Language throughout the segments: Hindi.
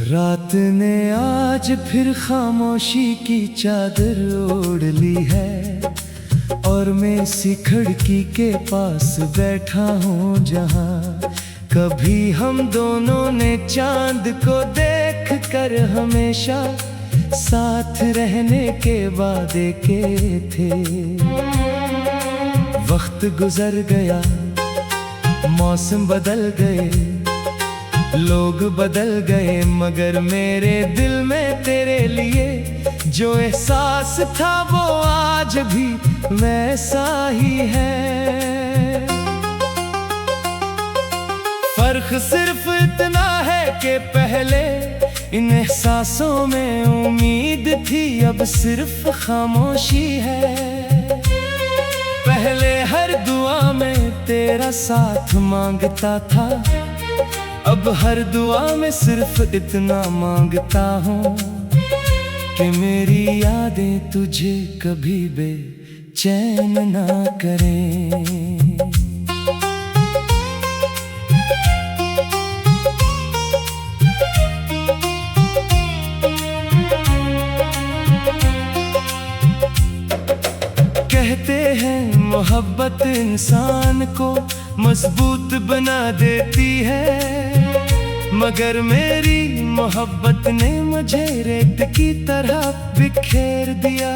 रात ने आज फिर खामोशी की चादर ओढ़ ली है और मैं सी खिड़की के पास बैठा हूँ जहाँ कभी हम दोनों ने चांद को देख कर हमेशा साथ रहने के वादे के थे। वक्त गुजर गया, मौसम बदल गए, लोग बदल गए, मगर मेरे दिल में तेरे लिए जो एहसास था वो आज भी वैसा ही है। फर्क सिर्फ इतना है कि पहले इन एहसासों में उम्मीद थी, अब सिर्फ खामोशी है। पहले हर दुआ में तेरा साथ मांगता था, अब हर दुआ में सिर्फ इतना मांगता हूँ कि मेरी यादें तुझे कभी बेचैन ना करें। कहते हैं मोहब्बत इंसान को मजबूत बना देती है, मगर मेरी मोहब्बत ने मुझे रेत की तरह बिखेर दिया।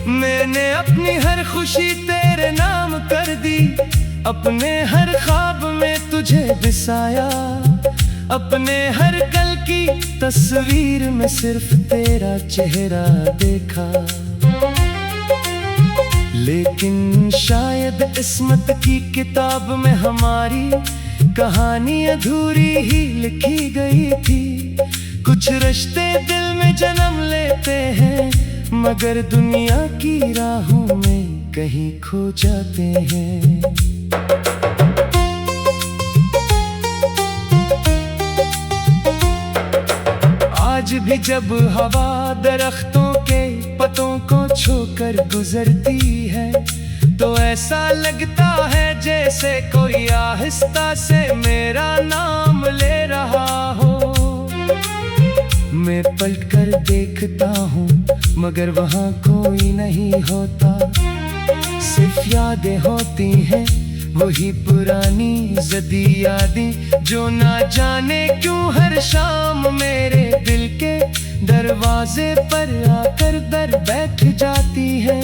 मैंने अपनी हर खुशी तेरे नाम कर दी, अपने हर ख्वाब में तुझे बसाया, अपने हर कल की तस्वीर में सिर्फ तेरा चेहरा देखा। लेकिन शायद किस्मत की किताब में हमारी कहानी अधूरी ही लिखी गई थी। कुछ रिश्ते दिल में जन्म लेते हैं, मगर दुनिया की राहों में कहीं खो जाते हैं। आज भी जब हवा दरख्तों के पत्तों को छूकर गुजरती है तो ऐसा लगता है जैसे कोई आहिस्ता से मेरा नाम ले रहा हो। मैं पलट कर देखता हूँ मगर वहाँ कोई नहीं होता, सिर्फ यादें होती हैं, वही पुरानी जदी यादें जो ना जाने क्यों हर शाम मेरे दिल के दरवाजे पर आकर दर बैठ जाती है।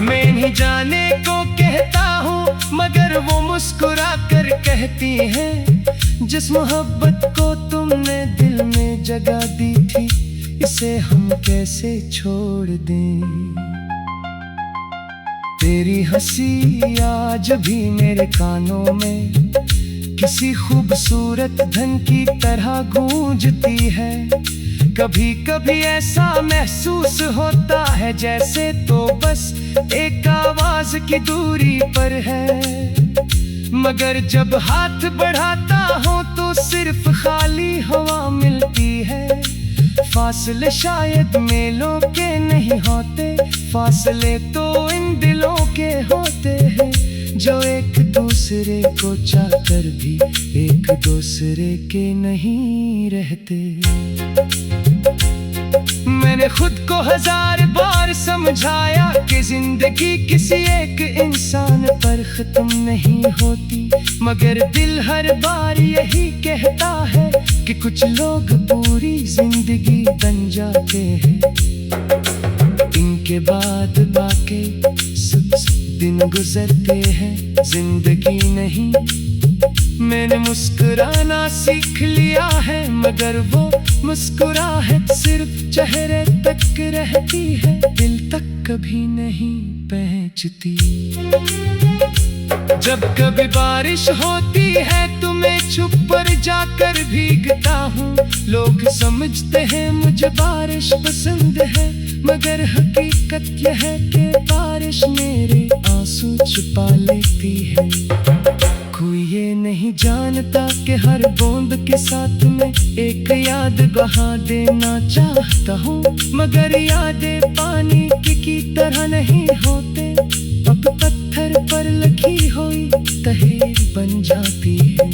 मैं नहीं जाने को कहता हूँ मगर वो मुस्कुरा कर कहती है, जिस मोहब्बत को तुमने दिल में जगह दी थी इसे हम कैसे छोड़ दें। तेरी हंसी आज भी मेरे कानों में किसी खूबसूरत धन की तरह गूंजती है। कभी कभी ऐसा महसूस होता है जैसे तो बस एक आवाज की दूरी पर है, मगर जब हाथ बढ़ाता हूँ तो सिर्फ खाली हवा मिलती है। फासले शायद मेलों के नहीं होते, फासले तो इन दिलों के होते हैं जो एक दूसरे को चाहकर भी एक दूसरे के नहीं रहते। मैंने खुद को 1000 बार समझाया कि जिंदगी किसी एक इंसान पर खत्म नहीं होती, मगर दिल हर बार यही कहता है कि कुछ लोग पूरी जिंदगी बन जाते हैं। इनके बाद बाकी दिन गुजरते हैं, जिंदगी नहीं। मैंने मुस्कुराना सीख लिया है मगर वो मुस्कुराहट सिर्फ चेहरे तक रहती है, दिल तक कभी नहीं पहुंचती। जब कभी बारिश होती है तो मैं छुप पर जाकर भीगता हूँ। लोग समझते हैं मुझे बारिश पसंद है, मगर हकीकत यह है कि बारिश मेरे आंसू छुपा लेती है। कोई ये नहीं जानता कि हर बूंद के साथ में एक याद बहा देना चाहता हूँ, मगर यादें पानी की तरह नहीं होते, अब पत्थर पर लिखी हुई तहरीर बन जाती है।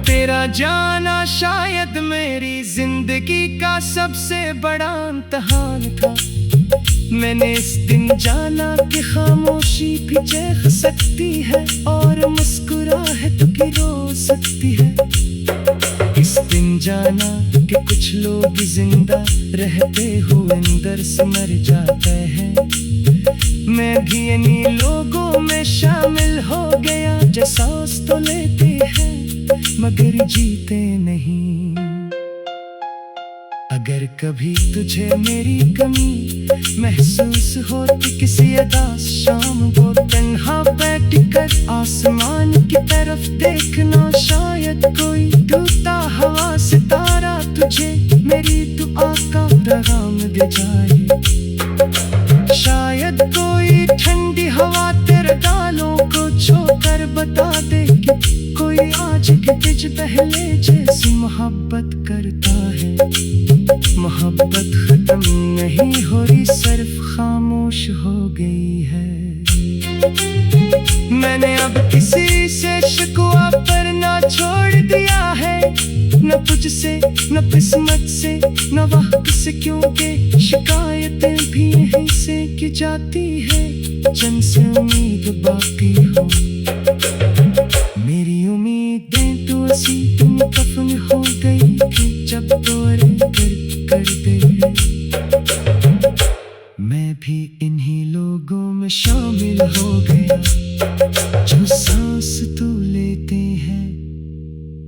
तेरा जाना शायद मेरी जिंदगी का सबसे बड़ा इम्तिहान था। मैंने इस दिन जाना कि खामोशी भी चेख सकती है और मुस्कुराहट भी रो सकती है। इस दिन जाना कि कुछ लोग जिंदा रहते हुए अंदर से मर जाते हैं। मैं भी इन्हीं लोगों में शामिल हो गया जो सांस तो लेते हैं मगर जीते नहीं। अगर कभी तुझे मेरी कमी महसूस होती किसी उदास शाम को, तन्हा बैठकर आसमान की तरफ देखना, शायद कोई टूटा हवा सितारा तुझे मेरी दुआ का पैगाम दे जाए। शायद कोई ठंडी हवा तेरे गालों को छूकर बता दे कि कोई आज के तुझ पहले जैसी मोहब्बत करता है। मोहब्बत खत्म नहीं हो रही, सिर्फ खामोश हो गई है। मैंने अब किसी से शिकवा करना छोड़ दिया है, न तुझसे न किस्मत से न वक्त से, क्योंकि शिकायतें भी यहीं से की जाती है जिनसे उम्मीद बाकी हो। मेरी उम्मीदें तो ऐसी तुम कफन हो गई कि जब तोरे कर दे। मैं भी इन्हीं लोगों में शामिल हो गया जो सांस तो लेते हैं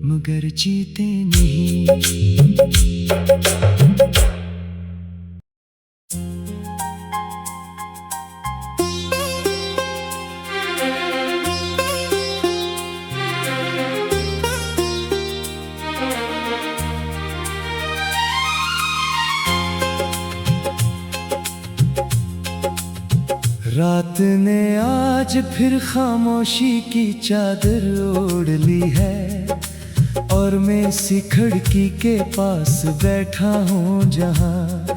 मगर जीते नहीं। रात ने आज फिर खामोशी की चादर ओढ़ ली है और मैं इसी खिड़की के पास बैठा हूँ जहाँ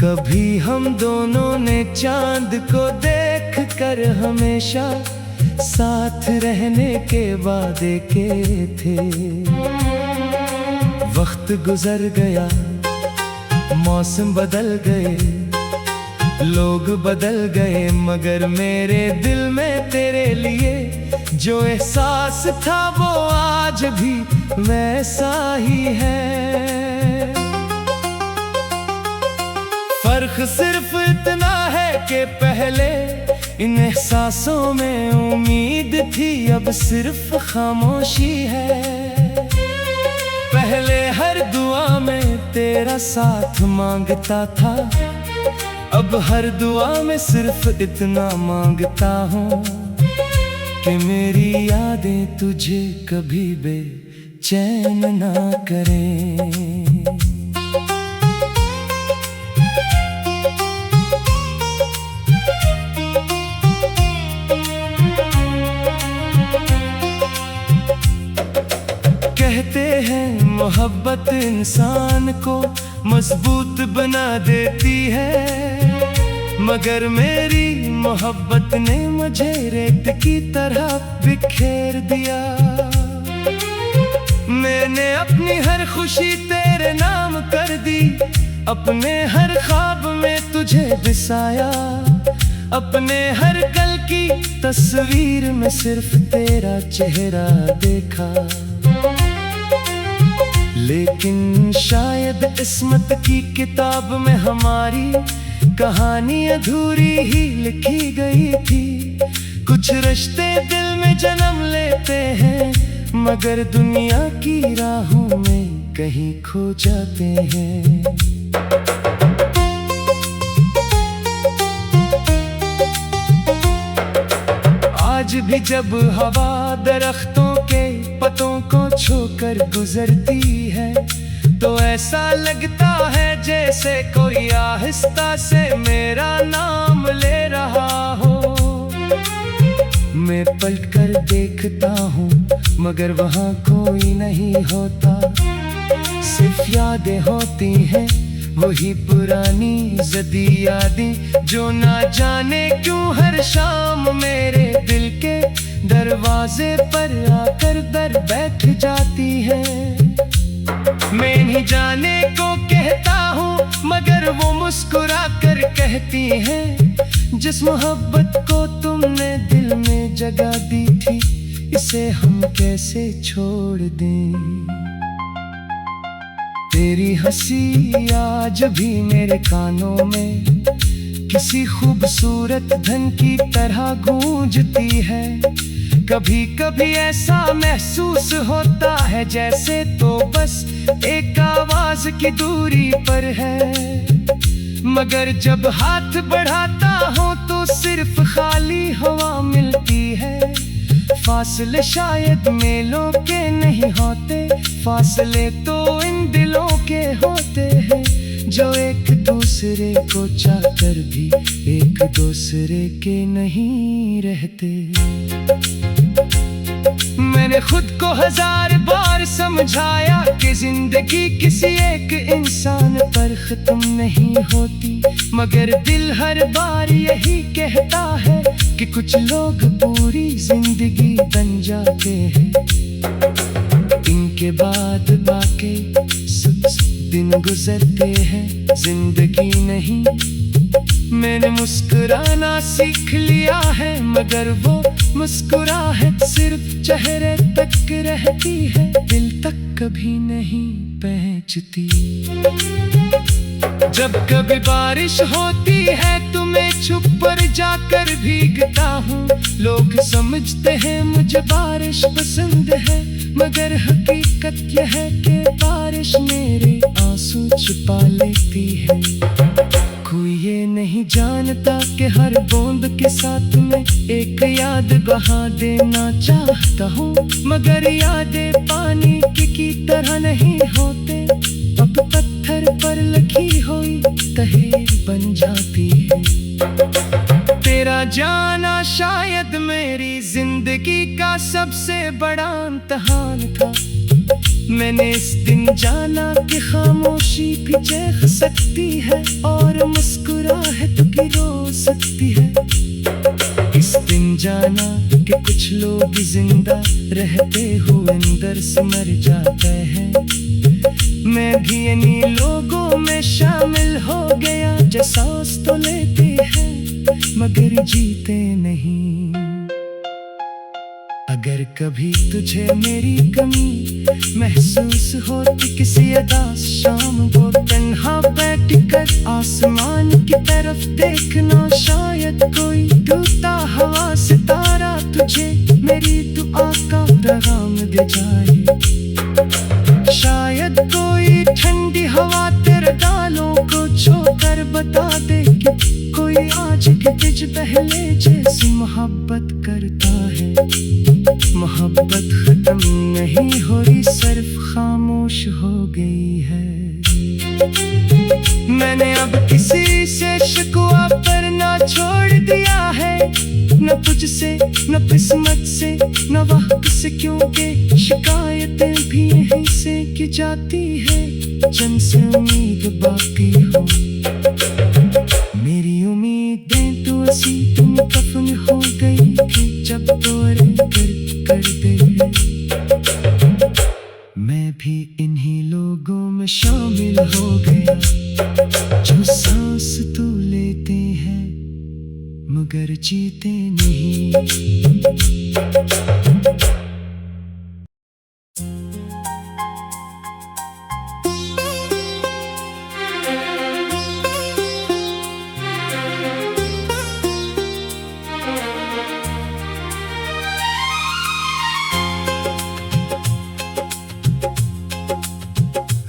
कभी हम दोनों ने चांद को देख कर हमेशा साथ रहने के वादे किए थे। वक्त गुजर गया, मौसम बदल गए, लोग बदल गए, मगर मेरे दिल में तेरे लिए जो एहसास था वो आज भी वैसा ही है। फर्क सिर्फ इतना है कि पहले इन एहसासों में उम्मीद थी, अब सिर्फ खामोशी है। पहले हर दुआ में तेरा साथ मांगता था, अब हर दुआ में सिर्फ इतना मांगता हूँ कि मेरी यादें तुझे कभी बेचैन ना करें। कहते हैं मोहब्बत इंसान को मजबूत बना देती है, मगर मेरी मोहब्बत ने मुझे रेत की तरह बिखेर दिया। मैंने अपनी हर खुशी तेरे नाम कर दी, अपने हर ख्वाब में तुझे बसाया, अपने हर कल की तस्वीर में सिर्फ तेरा चेहरा देखा। लेकिन शायद किस्मत की किताब में हमारी कहानी अधूरी ही लिखी गई थी। कुछ रिश्ते दिल में जन्म लेते हैं मगर दुनिया की राहों में कहीं खो जाते हैं। आज भी जब हवा दरख्तों के पत्तों को छूकर गुजरती है तो ऐसा लगता है जैसे कोई आहिस्ता से मेरा नाम ले रहा हो। मैं पलटकर देखता हूँ मगर वहाँ कोई नहीं होता, सिर्फ यादें होती हैं वही पुरानी जदी यादें जो ना जाने क्यों हर शाम मेरे दिल के दरवाजे पर आकर दर बैठ जाती है। मैं नहीं जाने को कहता हूँ, मगर वो मुस्कुरा कर कहती हैं, जिस मोहब्बत को तुमने दिल में जगह दी थी, इसे हम कैसे छोड़ दें। तेरी हंसी आज भी मेरे कानों में किसी खूबसूरत धन की तरह गूंजती है। कभी कभी ऐसा महसूस होता है जैसे तो बस एक आवाज की दूरी पर है, मगर जब हाथ बढ़ाता हूँ तो सिर्फ खाली हवा मिलती है। फासले शायद मेलों के नहीं होते, फासले तो इन दिलों के होते हैं, जो एक दूसरे को चाहकर भी एक दूसरे के नहीं रहते। मैंने खुद को 1000 बार समझाया कि जिंदगी किसी एक इंसान पर खत्म नहीं होती, मगर दिल हर बार यही कहता है कि कुछ लोग पूरी जिंदगी बन जाते हैं। इनके बाद बाकी दिन गुजरते हैं, जिंदगी नहीं। मैंने मुस्कुराना सीख लिया है, मगर वो मुस्कुराहट सिर्फ चेहरे तक रहती है, दिल तक कभी नहीं पहुंचती। जब कभी बारिश होती है तो मैं छुप पर जाकर भीगता हूँ। लोग समझते हैं मुझे बारिश पसंद है, मगर हकीकत यह है कि बारिश मेरे आंसू छुपा लेती है। कोई ये नहीं जानता कि हर बूंद के साथ मैं एक याद बहा देना चाहता हूँ, मगर यादें पानी की तरह नहीं होते, अब पत्थर पर लिखी हुई तहरीर बन जाती है। तेरा जाना शायद मेरी जिंदगी का सबसे बड़ा इम्तिहान था। मैंने इस दिन जाना कि खामोशी भी चेख सकती है और मुस्कुराहट भी रो सकती है। इस दिन जाना कि कुछ लोग जिंदा रहते हुए अंदर से मर जाते हैं। मैं भी इन्हीं लोगों में शामिल हो गया जो सांस तो लेते हैं मगर जीते नहीं। अगर कभी तुझे मेरी कमी महसूस होती किसी उदास शाम को तन्हा बैठकर आसमान की तरफ देखना, शायद कोई टूटा हुआ सितारा तुझे मेरी दुआ का पैगाम दे जाए। शायद कोई ठंडी हवा तेरे गालों को छूकर बता दे कि कोई आज के तुझ पहले जैसी मोहब्बत करता है। मोहब्बत खत्म नहीं हो रही, सिर्फ खामोश हो गई है। मैंने अब किसी से शिकवा पर ना छोड़ दिया है, न तुझसे न किस्मत से न वक्त से, क्योंकि शिकायतें भी यहीं से की जाती है। जिनसे उम्मीद बाकी हो मेरी उम्मीदें तो ऐसी तुम कफन हो गई थी जब तोरे कर दे। मैं भी इन्हीं लोगों में शामिल हो गया जो सांस तो लेते हैं मगर जीते नहीं।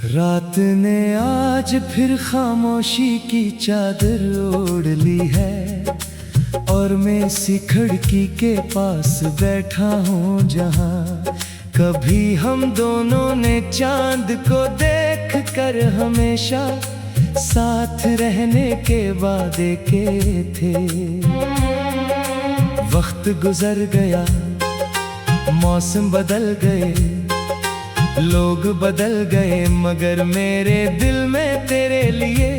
रात ने आज फिर खामोशी की चादर ओढ़ ली है और मैं इसी खिड़की के पास बैठा हूँ जहाँ कभी हम दोनों ने चांद को देख कर हमेशा साथ रहने के वादे के थे। वक्त गुजर गया, मौसम बदल गए, लोग बदल गए, मगर मेरे दिल में तेरे लिए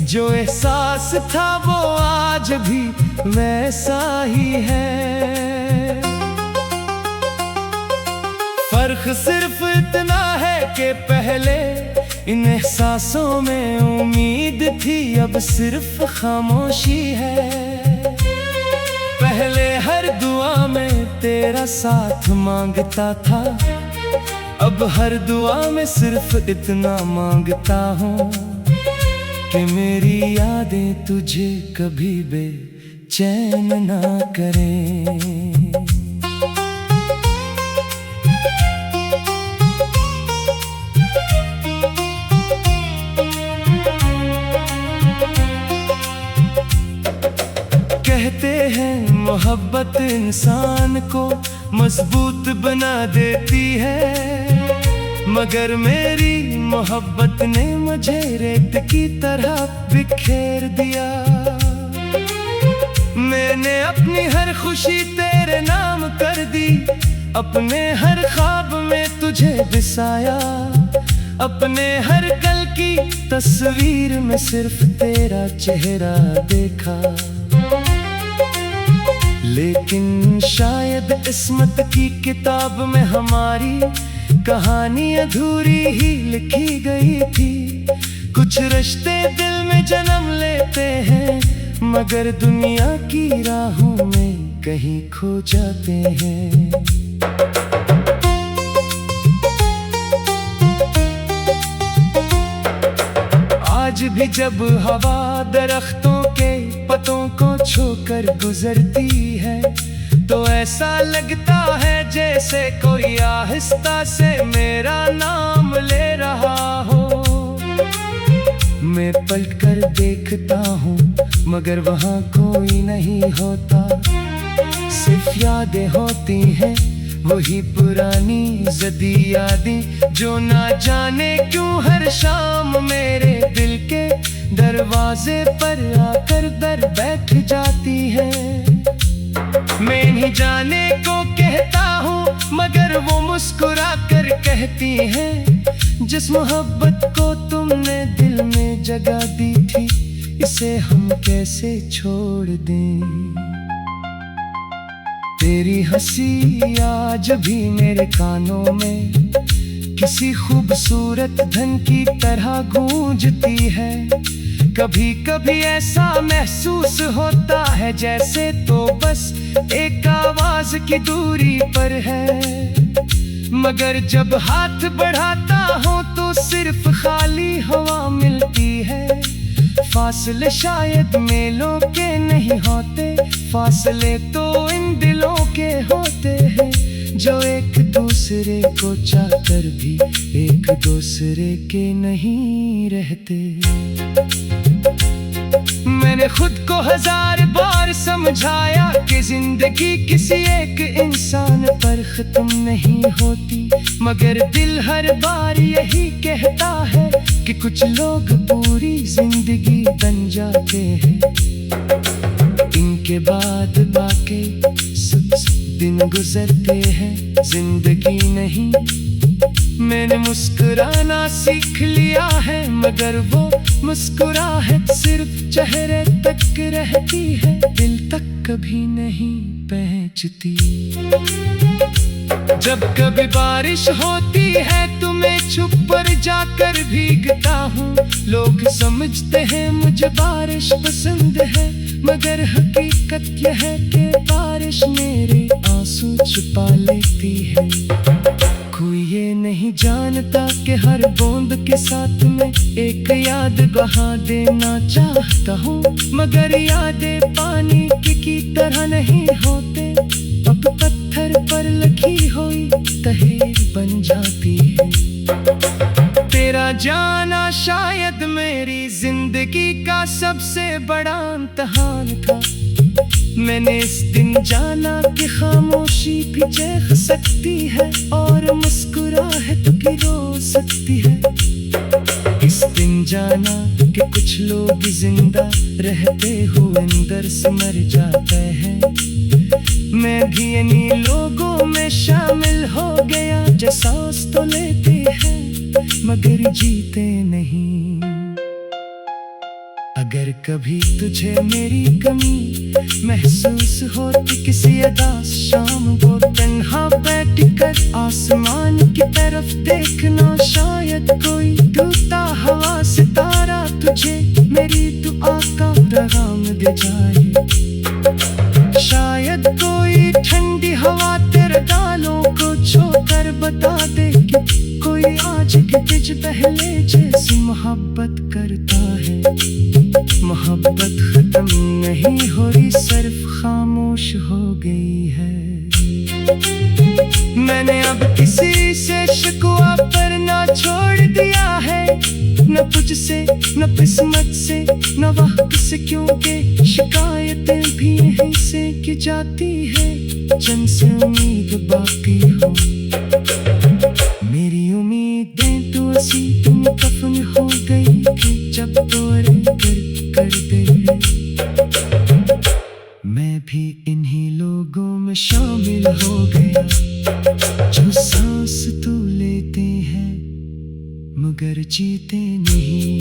जो एहसास था वो आज भी वैसा ही है। फर्क सिर्फ इतना है के पहले इन एहसासों में उम्मीद थी, अब सिर्फ खामोशी है। पहले हर दुआ में तेरा साथ मांगता था, अब हर दुआ में सिर्फ इतना मांगता हूँ कि मेरी यादें तुझे कभी बेचैन ना करें। कहते हैं मोहब्बत इंसान को मजबूत बना देती है, मगर मेरी मोहब्बत ने मुझे रेत की तरह बिखेर दिया। मैंने अपनी हर खुशी तेरे नाम कर दी, अपने हर ख्वाब में तुझे बसाया, अपने हर कल की तस्वीर में सिर्फ तेरा चेहरा देखा। लेकिन शायद किस्मत की किताब में हमारी कहानी अधूरी ही लिखी गई थी। कुछ रिश्ते दिल में जन्म लेते हैं, मगर दुनिया की राहों में कहीं खो जाते हैं। आज भी जब हवा दरख्तों के पतों को छूकर गुजरती है, तो ऐसा लगता है जैसे कोई आहिस्ता से मेरा नाम ले रहा हो। मैं पलट कर देखता हूँ मगर वहाँ कोई नहीं होता, सिर्फ यादें होती हैं, वही पुरानी जदी यादें जो ना जाने क्यों हर शाम मेरे दिल के दरवाजे पर आकर दर बैठ जाती है। मैं नहीं जाने को कहता हूँ मगर वो मुस्कुरा कर कहती है, जिस मोहब्बत को तुमने दिल में जगह दी थी, इसे हम कैसे छोड़ दें। तेरी हंसी आज भी मेरे कानों में किसी खूबसूरत धन की तरह गूंजती है। कभी कभी ऐसा महसूस होता है जैसे तो बस एक आवाज की दूरी पर है, मगर जब हाथ बढ़ाता हूँ तो सिर्फ खाली हवा मिलती है। फासले शायद मेलों के नहीं होते, फासले तो इन दिलों के होते हैं, जो एक दूसरे को चाहकर भी एक दूसरे के नहीं रहते। मैंने खुद को 1000 बार समझाया कि जिंदगी किसी एक इंसान पर खत्म नहीं होती, मगर दिल हर बार यही कहता है कि कुछ लोग पूरी जिंदगी बन जाते हैं। इनके बाद बाकी सब दिन गुजरते हैं, जिंदगी नहीं। मैंने मुस्कुराना सीख लिया है, मगर वो मुस्कुराहट सिर्फ चेहरे तक रहती है, दिल तक कभी नहीं पहुंचती। जब कभी बारिश होती है तो मैं छुप पर जाकर भीगता हूँ। लोग समझते हैं मुझे बारिश पसंद है, मगर हकीकत यह है कि बारिश मेरे आंसू छुपा लेती है। कोई ये नहीं जानता कि हर बूंद के साथ में एक याद बहा देना चाहता हूँ, मगर यादें पानी की तरह नहीं होते, अब पत्थर पर लिखी हुई तहरीर बन जाती है। तेरा जाना शायद मेरी जिंदगी का सबसे बड़ा इम्तिहान था। मैंने इस दिन जाना कि खामोशी भी चेख सकती है और मुस्कुराहट भी रो सकती है। इस दिन जाना कि कुछ लोग जिंदा रहते हुए अंदर से मर जाते हैं। मैं भी इन्हीं लोगों में शामिल हो गया जो सांस तो लेते हैं मगर जीते नहीं। अगर कभी तुझे मेरी कमी महसूस होती किसी उदास शाम को, तन्हा बैठकर आसमान की तरफ देखना शाम शायद कोई टूटा हवा सितारा तुझे मेरी दुआ का पैगाम दे जाए। शायद कोई ठंडी हवा तेरे गालों को छूकर बता दे कि कोई आज के तुझ पहले जैसी मोहब्बत करता है। मोहब्बत खत्म नहीं हो रही, सिर्फ खामोश हो गई है। मैंने अब किसी से शिकवा करना छोड़ दिया है, न तुझसे न किस्मत से न वक्त से, क्योंकि शिकायतें भी यहीं से की जाती है जिनसे उम्मीद बाकी हो। मेरी उम्मीदें तो ऐसी तुम कफन हो गई कि जब तोरे कर दे। मैं भी इन्हीं लोगों में शामिल हो गया जो सांस तो लेते हैं मगर जीते नहीं।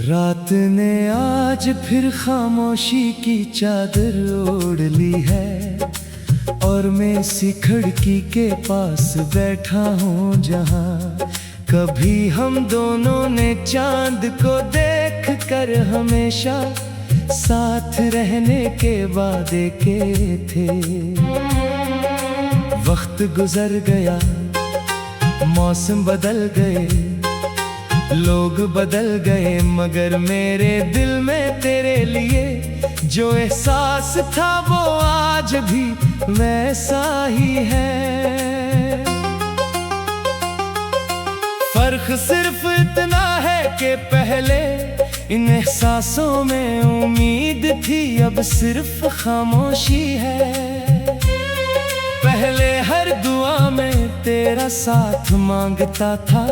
रात ने आज फिर खामोशी की चादर ओढ़ ली है और मैं इसी खिड़की के पास बैठा हूँ जहाँ कभी हम दोनों ने चांद को देख कर हमेशा साथ रहने के वादे के थे। वक्त गुजर गया, मौसम बदल गए, लोग बदल गए, मगर मेरे दिल में तेरे लिए जो एहसास था वो आज भी वैसा ही है। फर्क सिर्फ इतना है कि पहले इन एहसासों में उम्मीद थी, अब सिर्फ खामोशी है। पहले हर दुआ में तेरा साथ मांगता था,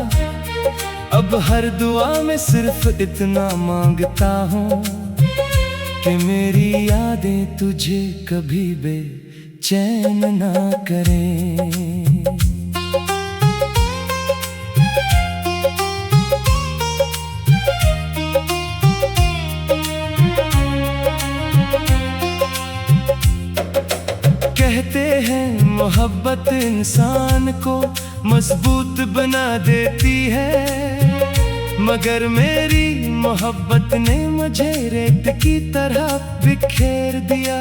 अब हर दुआ में सिर्फ इतना मांगता हूँ कि मेरी यादें तुझे कभी बेचैन ना करें। कहते हैं मोहब्बत इंसान को मजबूत बना देती है, मगर मेरी मोहब्बत ने मुझे रेत की तरह बिखेर दिया।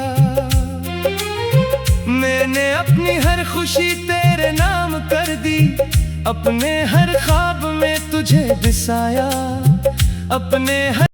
मैंने अपनी हर खुशी तेरे नाम कर दी, अपने हर ख्वाब में तुझे बसाया, अपने हर